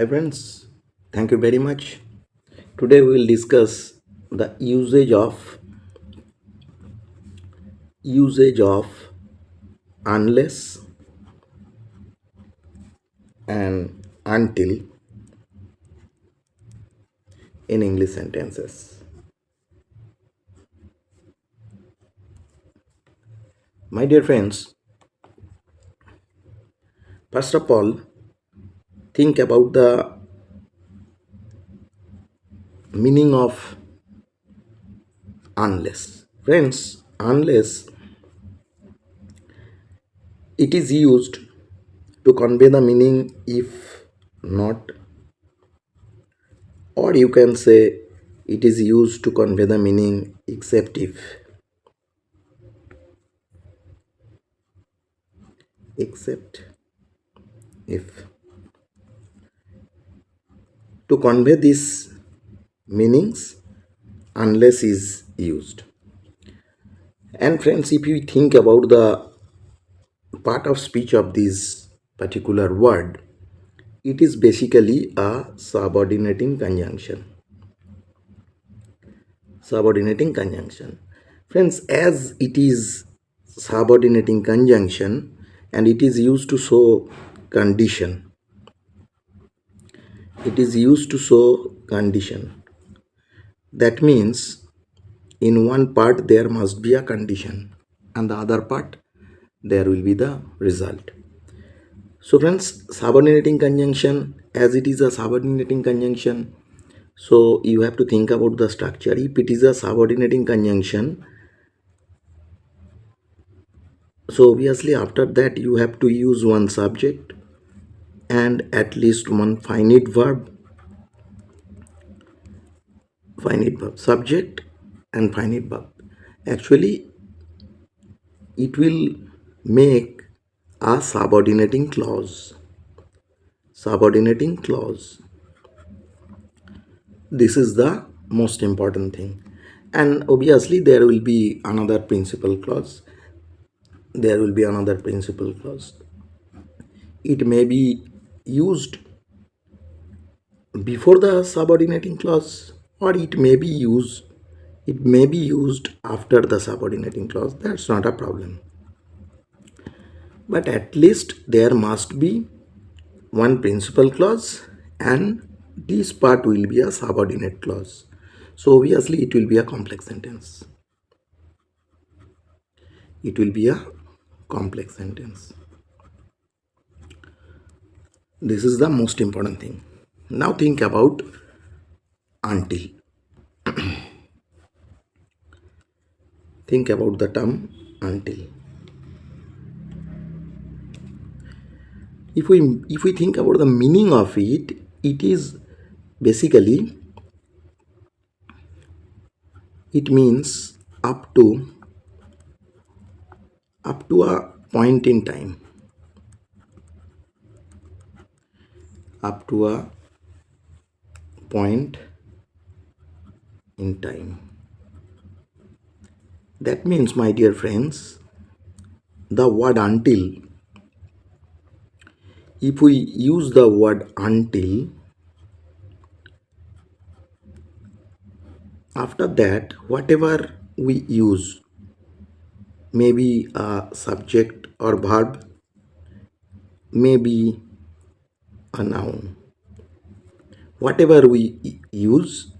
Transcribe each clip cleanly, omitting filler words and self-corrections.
Hi friends, thank you very much. Today we will discuss the usage of unless and until in English sentences. My dear friends, first of all, think about the meaning of unless. Friends, unless it is used to convey the meaning if not, or you can say it is used to convey the meaning except if. To convey these meanings, unless is used. And friends, if you think about the part of speech of this particular word, it is basically a subordinating conjunction. Subordinating conjunction. Friends, as it is subordinating conjunction and it is used to show condition. It is used to show condition. That means in one part there must be a condition and the other part there will be the result. So friends, subordinating conjunction, as it is a subordinating conjunction, so you have to think about the structure. If it is a subordinating conjunction, so obviously after that you have to use one subject and at least one finite verb, subject and finite verb. Actually it will make a subordinating clause. This is the most important thing. And obviously there will be another principal clause. It may be used before the subordinating clause, or it may be used after the subordinating clause. That's not a problem, but at least there must be one principal clause and this part will be a subordinate clause. So obviously it will be a complex sentence. This is the most important thing. Now think about until. Think about the term until. If we think about the meaning of it, it is basically, it means up to a point in time. Up to a point in time. That means, my dear friends, the word until, if we use the word until, after that whatever we use, maybe a subject or verb, maybe a noun, whatever we use,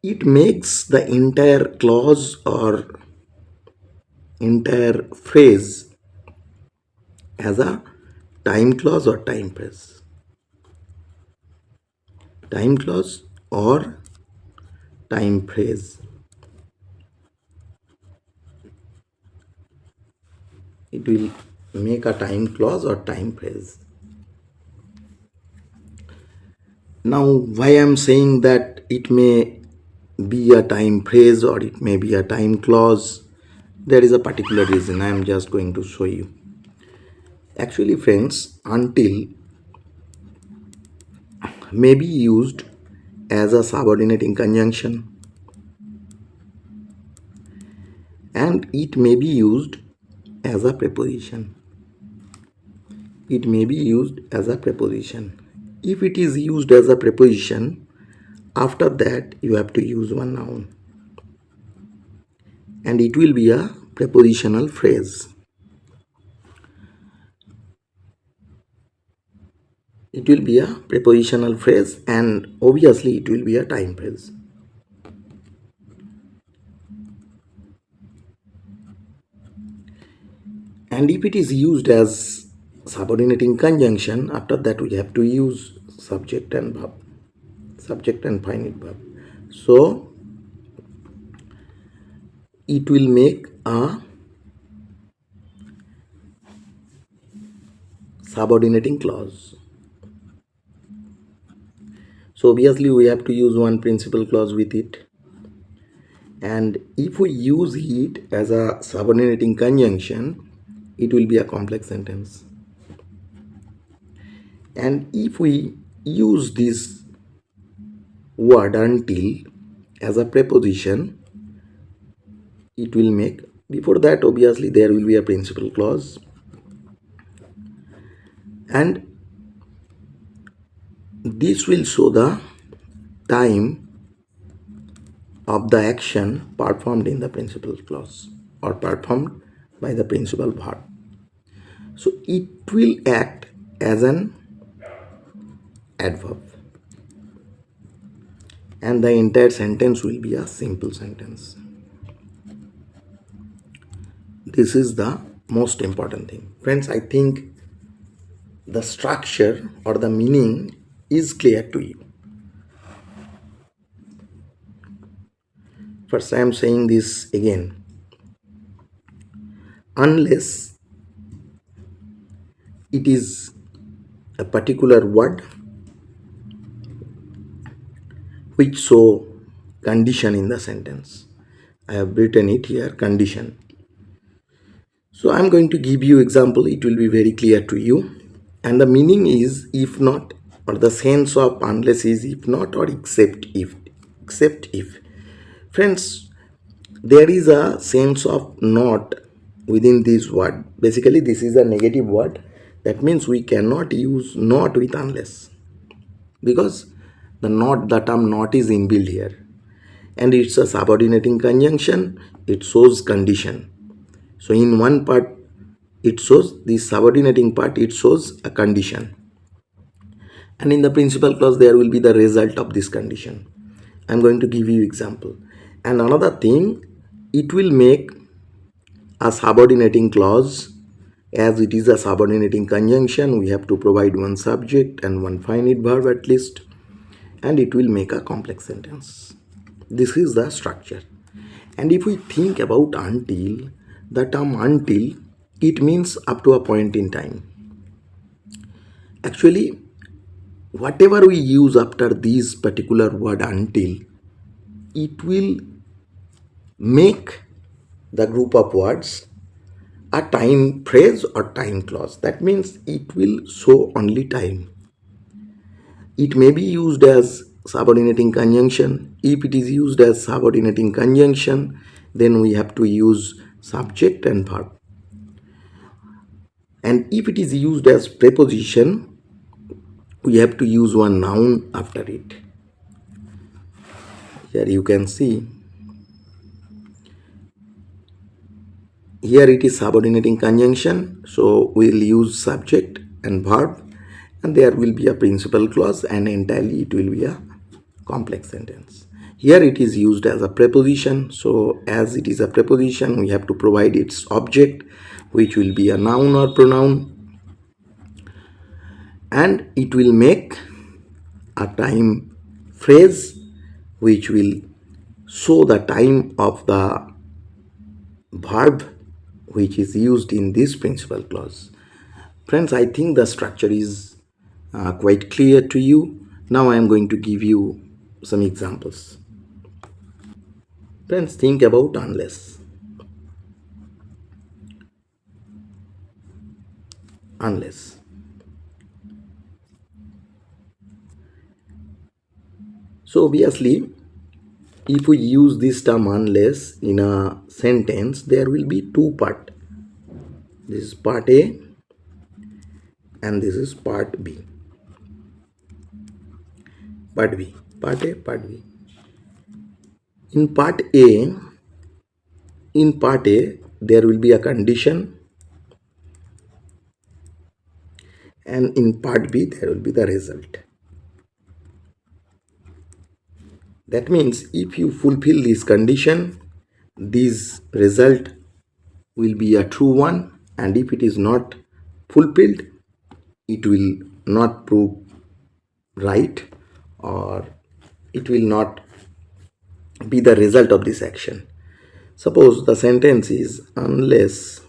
it makes the entire clause or entire phrase as a time clause or time phrase. Time clause or time phrase. It will make a time clause or time phrase. Now, why I'm saying that it may be a time phrase or it may be a time clause, there is a particular reason. I am just going to show you. Actually, friends, until may be used as a subordinating conjunction and it may be used as a preposition. it may be used as a preposition. If it is used as a preposition, after that you have to use one noun, and it will be a prepositional phrase. It will be a prepositional phrase, and obviously it will be a time phrase. And if it is used as subordinating conjunction, after that we have to use subject and verb, subject and finite verb. So it will make a subordinating clause. So obviously we have to use one principal clause with it. And if we use it as a subordinating conjunction, it will be a complex sentence. And if we use this word until as a preposition, it will make, before that obviously there will be a principal clause, and this will show the time of the action performed in the principal clause or performed by the principal verb. So it will act as an adverb, and the entire sentence will be a simple sentence. This is the most important thing. Friends, I think the structure or the meaning is clear to you. First, I am saying this again. Unless it is a particular word which show condition in the sentence. I have written it here, condition. So I am going to give you example. It will be very clear to you. And the meaning is if not, or the sense of unless is if not or except if. Except if. Friends, there is a sense of not within this word. Basically, this is a negative word. That means we cannot use not with unless, because the not, the term not is inbuilt here, and it's a subordinating conjunction. It shows condition. So in one part it shows, the subordinating part it shows a condition, and in the principal clause there will be the result of this condition. I'm going to give you example. And another thing, it will make a subordinating clause. As it is a subordinating conjunction, we have to provide one subject and one finite verb at least, and it will make a complex sentence. This is the structure. And if we think about until, the term until, it means up to a point in time. Actually, whatever we use after this particular word until, it will make the group of words a time phrase or time clause. That means it will show only time. It may be used as subordinating conjunction. If it is used as subordinating conjunction, then we have to use subject and verb. And if it is used as preposition, we have to use one noun after it. Here you can see, here it is subordinating conjunction, so we will use subject and verb, and there will be a principal clause, and entirely it will be a complex sentence. Here it is used as a preposition, so as it is a preposition, we have to provide its object, which will be a noun or pronoun, and it will make a time phrase which will show the time of the verb which is used in this principal clause. Friends, I think the structure is quite clear to you. Now I am going to give you some examples. Friends, think about unless. Unless. So obviously, if we use this term unless in a sentence, there will be two parts. This is part A and this is part B. Part B. Part A, part B. In part A, there will be a condition, and in part B, there will be the result. That means if you fulfill this condition, this result will be a true one, and if it is not fulfilled, it will not prove right, or it will not be the result of this action. Suppose the sentence is, unless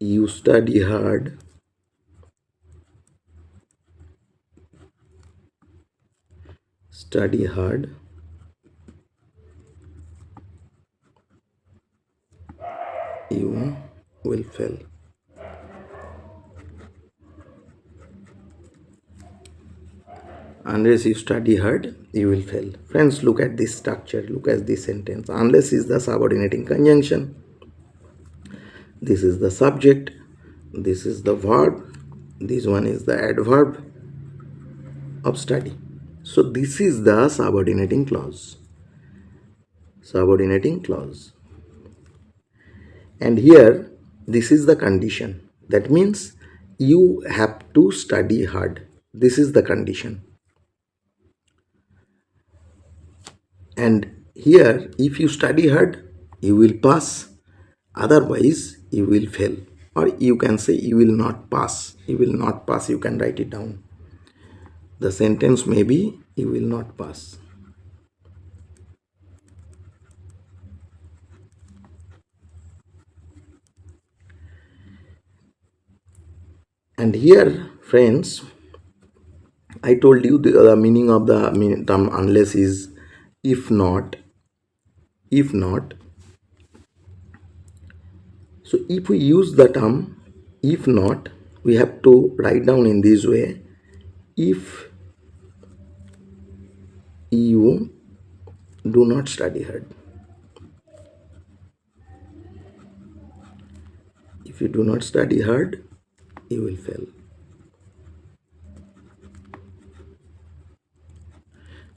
you study hard, you will fail. Unless you study hard, you will fail. Friends, look at this structure, look at this sentence. Unless is the subordinating conjunction. This is the subject, this is the verb, this one is the adverb of study. So this is the subordinating clause. Subordinating clause. And here, this is the condition. That means you have to study hard. This is the condition. And here, if you study hard, you will pass. Otherwise, you will fail. Or you can say you will not pass. You will not pass. You can write it down. The sentence may be you will not pass. And here, friends, I told you the meaning of the term unless is if not. If not. So if we use the term if not, we have to write down in this way. If you do not study hard. If you do not study hard, you will fail.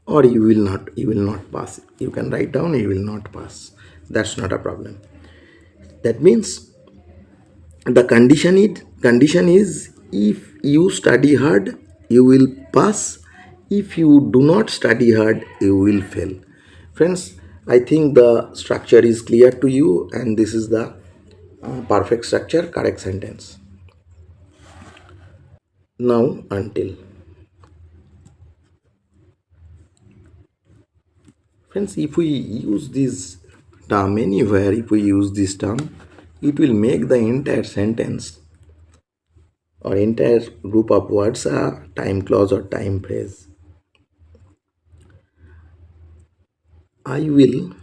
Or you will not pass. You can write down you will not pass. That's not a problem. That means the condition is if you study hard, you will pass. If you do not study hard, you will fail. Friends, I think the structure is clear to you, and this is the perfect structure, correct sentence. Now, until. Friends, if we use this term anywhere, if we use this term, it will make the entire sentence or entire group of words a time clause or time phrase. I will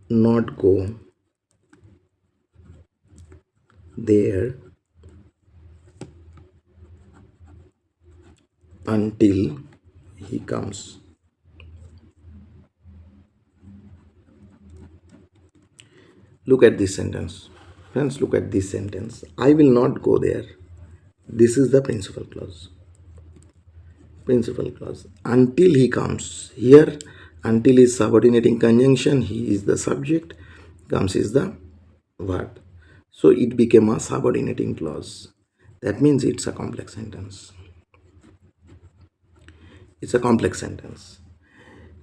not go there until he comes. Look at this sentence. Friends, look at this sentence. I will not go there. This is the principal clause. Principal clause. Until he comes. Here, until is subordinating conjunction. He is the subject. Comes is the verb. So it became a subordinating clause. That means it's a complex sentence. It's a complex sentence.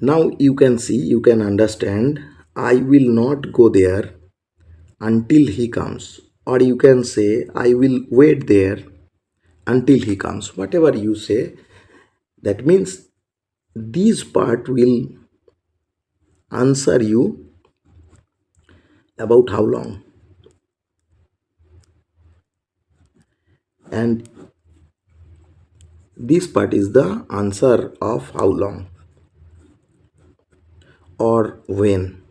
Now you can see, you can understand, I will not go there until he comes. Or you can say, I will wait there until he comes. Whatever you say, that means this part will answer you about how long. And this part is the answer of how long or when.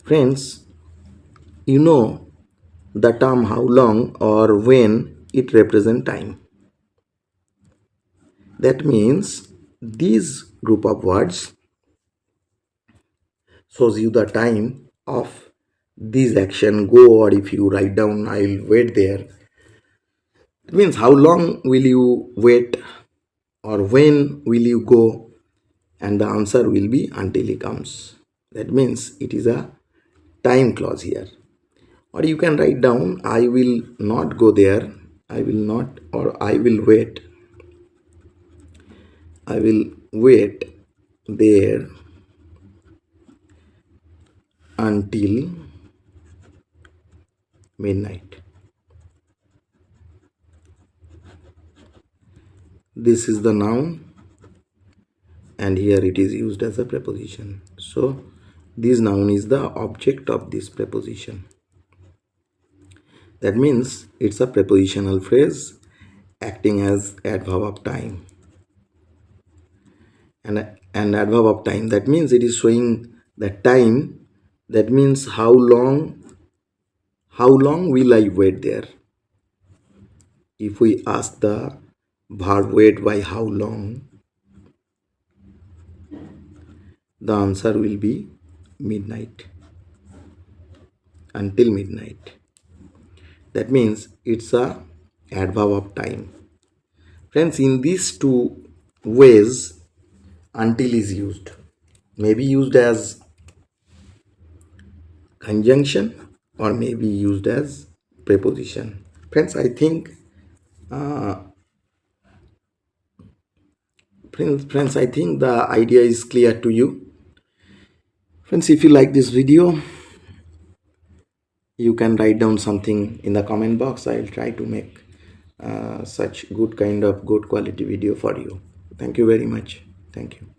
Friends, you know the term how long or when, it represents time. That means this group of words shows you the time of this action go, or if you write down I'll wait there, it means how long will you wait or when will you go, and the answer will be until he comes. That means it is a time clause here. Or you can write down I will not go there, I will not, or I will wait, I will wait there until midnight. This is the noun, and here it is used as a preposition. So this noun is the object of this preposition. That means it's a prepositional phrase acting as adverb of time. And an adverb of time, that means it is showing the time. That means how long will I wait there. If we ask the verb wait by how long, the answer will be midnight, until midnight. That means it's a adverb of time. Friends, in these two ways, until is used. Maybe used as conjunction or maybe used as preposition. Friends, I think the idea is clear to you. Friends, if you like this video, you can write down something in the comment box. I'll try to make such good quality video for you. Thank you very much. Thank you.